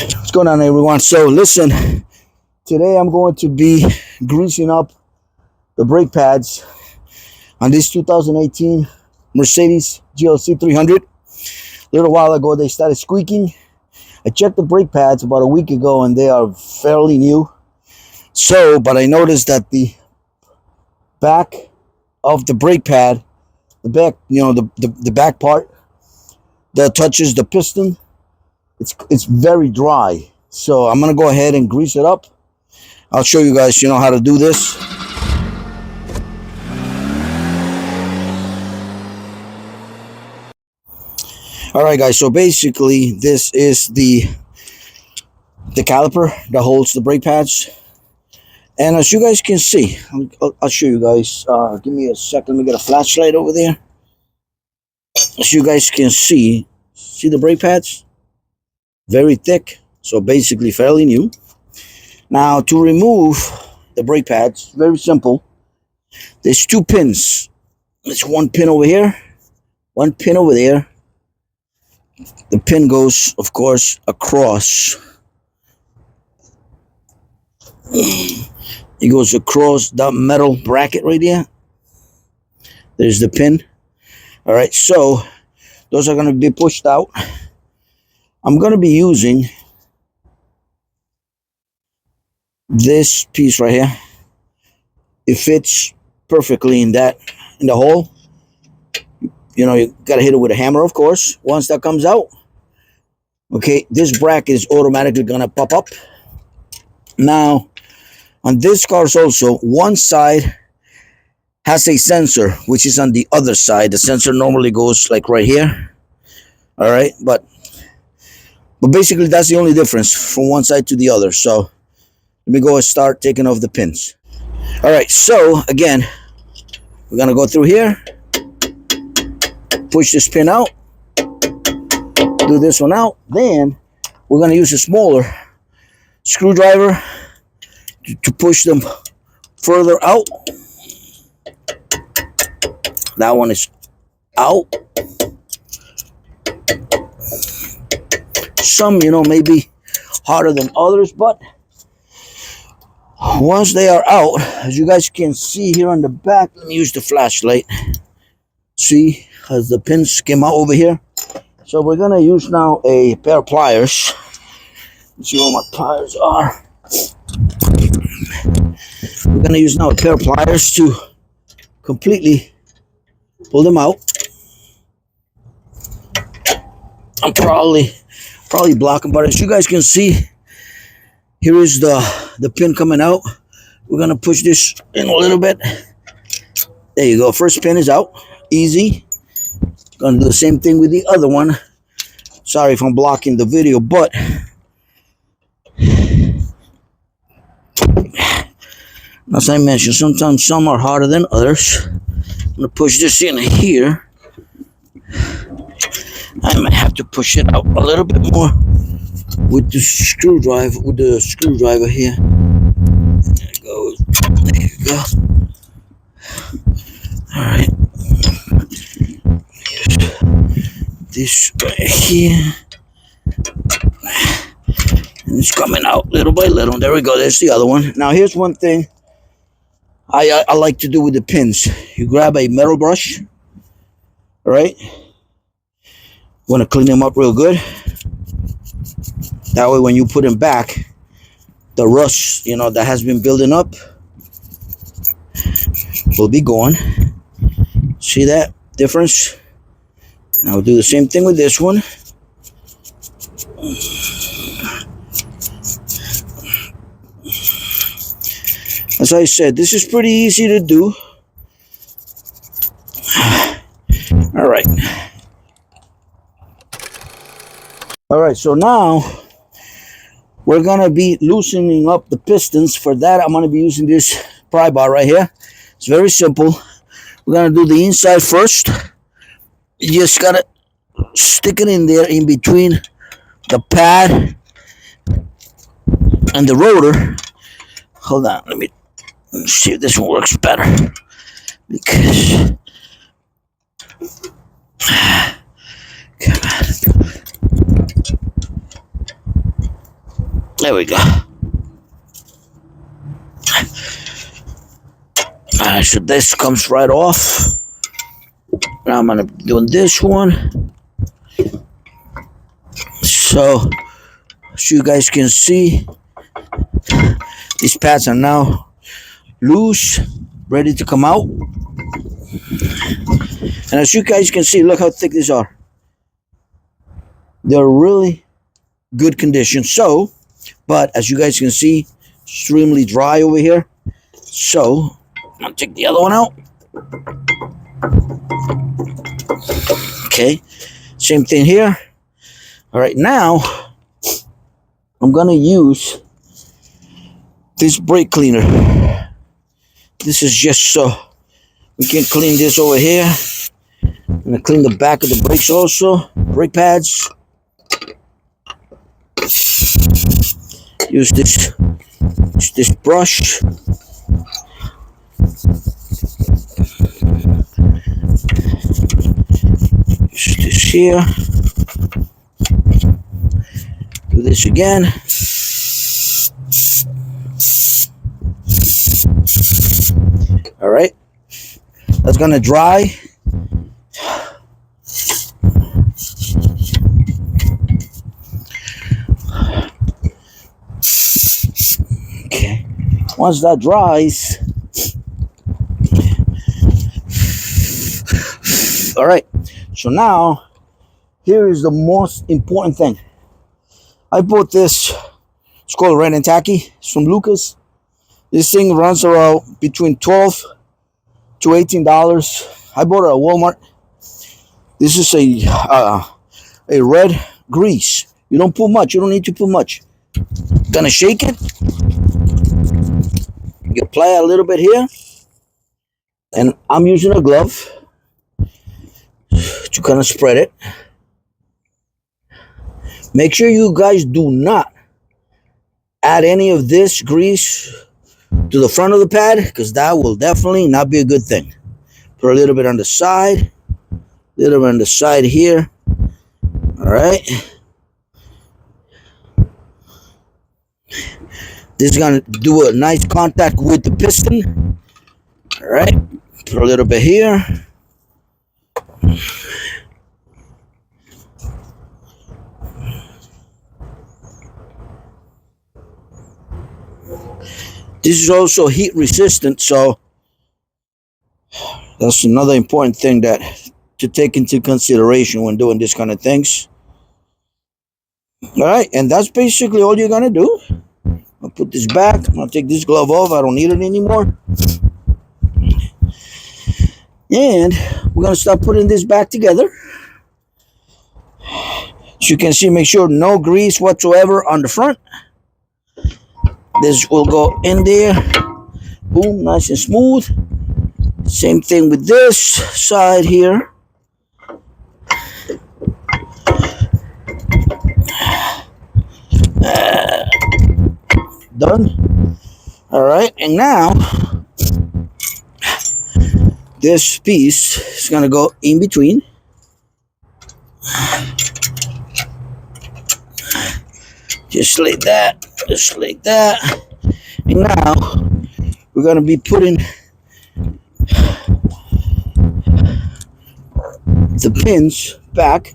What's going on, everyone? So listen, today I'm going to be greasing up the brake pads on this 2018 Mercedes GLC300. A little while ago they started squeaking. I checked the brake pads about a week ago and they are fairly new. But I noticed that the back of the brake pad, the back, the back part that touches the piston, it's very dry. So I'm gonna go ahead and grease it up. I'll show you guys, how to do this. All right, guys. So basically, this is the caliper that holds the brake pads, and as you guys can see, I'll show you guys. Give me a second. Let me get a flashlight over there. As you guys can see the brake pads, very thick. So basically, fairly new. Now to remove the brake pads, very simple. There's two pins. There's one pin over here, one pin over there. The pin goes, of course, across. It goes across that metal bracket right there. There's the pin. All right, so those are going to be pushed out. I'm going to be using this piece right here. It fits perfectly in the hole. You got to hit it with a hammer, of course. Once that comes out, okay, this bracket is automatically going to pop up. Now, on this cars also, one side has a sensor, which is on the other side. The sensor normally goes like right here. All right, but basically that's the only difference from one side to the other. So let me go and start taking off the pins. All right, so again, we're going to go through here. Push this pin out, do this one out. Then we're going to use a smaller screwdriver to push them further out. That one is out. Some, maybe harder than others, but once they are out, as you guys can see here on the back, let me use the flashlight. See, as the pins came out over here. So we're gonna use now a pair of pliers. Let's see where my pliers are. We're gonna use now a pair of pliers to completely pull them out. I'm probably blocking, but as you guys can see, here is the pin coming out. We're gonna push this in a little bit. There you go. First pin is out. Easy. Gonna do the same thing with the other one. Sorry if I'm blocking the video, but as I mentioned, sometimes some are harder than others. I'm gonna push this in here. I might have to push it out a little bit more with the screwdriver here. There it goes. There you go. All right. This right here, and it's coming out little by little. There we go. There's the other one. Now here's one thing I like to do with the pins. You grab a metal brush, all right? Want to clean them up real good. That way when you put them back, the rust, that has been building up will be gone. See that difference? Now we'll do the same thing with this one. As I said, this is pretty easy to do. All right. All right, so now we're going to be loosening up the pistons. For that, I'm going to be using this pry bar right here. It's very simple. We're going to do the inside first. You just got to stick it in there in between the pad and the rotor. Hold on, let me see if this one works better. Because come on. There we go. So this comes right off. Now I'm gonna be doing this one. So you guys can see, these pads are now loose, ready to come out. And as you guys can see, look how thick these are. They're really good condition. So, but as you guys can see, extremely dry over here. So I'm gonna take the other one out. Okay, same thing here. All right, now I'm gonna use this brake cleaner. This is just so we can clean this over here. I'm gonna clean the back of the brakes also, brake pads. Use this brush. Use this here. Do this again. All right, that's gonna dry. Okay, once that dries, all right, so now here is the most important thing. I bought this, it's called Red and Tacky, it's from Lucas. This thing runs around between $12 to $18. I bought it at Walmart. This is a red grease. You don't put much, you don't need to put much. Gonna shake it. You apply a little bit here. And I'm using a glove to kind of spread it. Make sure you guys do not add any of this grease to the front of the pad, because that will definitely not be a good thing. Put a little bit on the side, a little bit on the side here. All right. This is gonna do a nice contact with the piston. All right. Put a little bit here. This is also heat resistant, so that's another important thing that to take into consideration when doing this kind of things. All right, and that's basically all you're gonna do. I'll put this back. I'm gonna take this glove off. I don't need it anymore. And we're gonna start putting this back together. As you can see, make sure no grease whatsoever on the front. This will go in there. Boom, nice and smooth. Same thing with this side here. Done. All right, and now this piece is gonna go in between. Just like that, just like that. And now we're gonna be putting the pins back.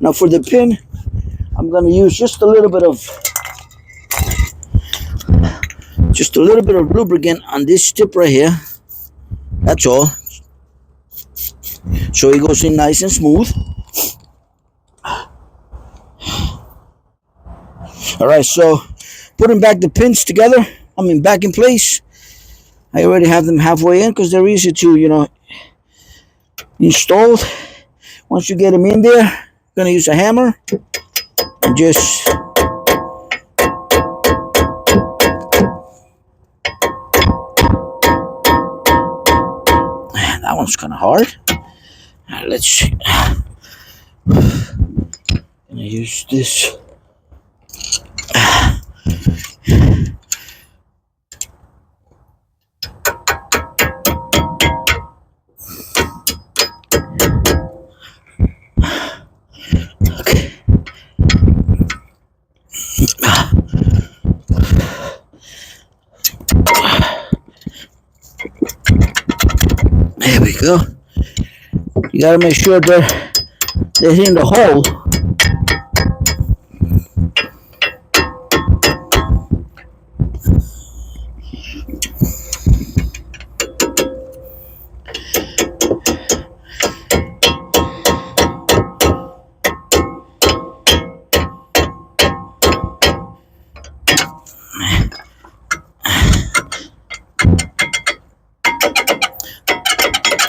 Now for the pin, I'm gonna use just a little bit of lubricant on this tip right here. That's all. So it goes in nice and smooth. All right, so putting back the pins together, back in place. I already have them halfway in because they're easy to, install. Once you get them in there, I'm gonna use a hammer and just that one's kind of hard. All right, let's see. I'm gonna use this. you go. You gotta make sure they're hitting the hole.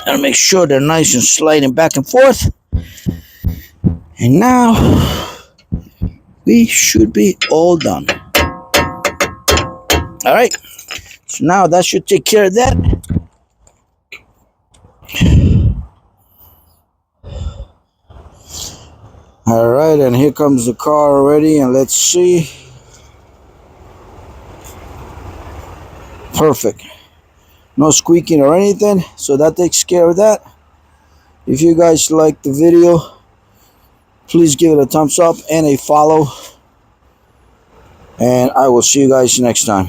Gotta make sure they're nice and sliding back and forth. And now we should be all done. All right. So now that should take care of that. All right, and here comes the car already, and let's see. Perfect. No squeaking or anything, so that takes care of that. If you guys like the video, please give it a thumbs up and a follow, and I will see you guys next time.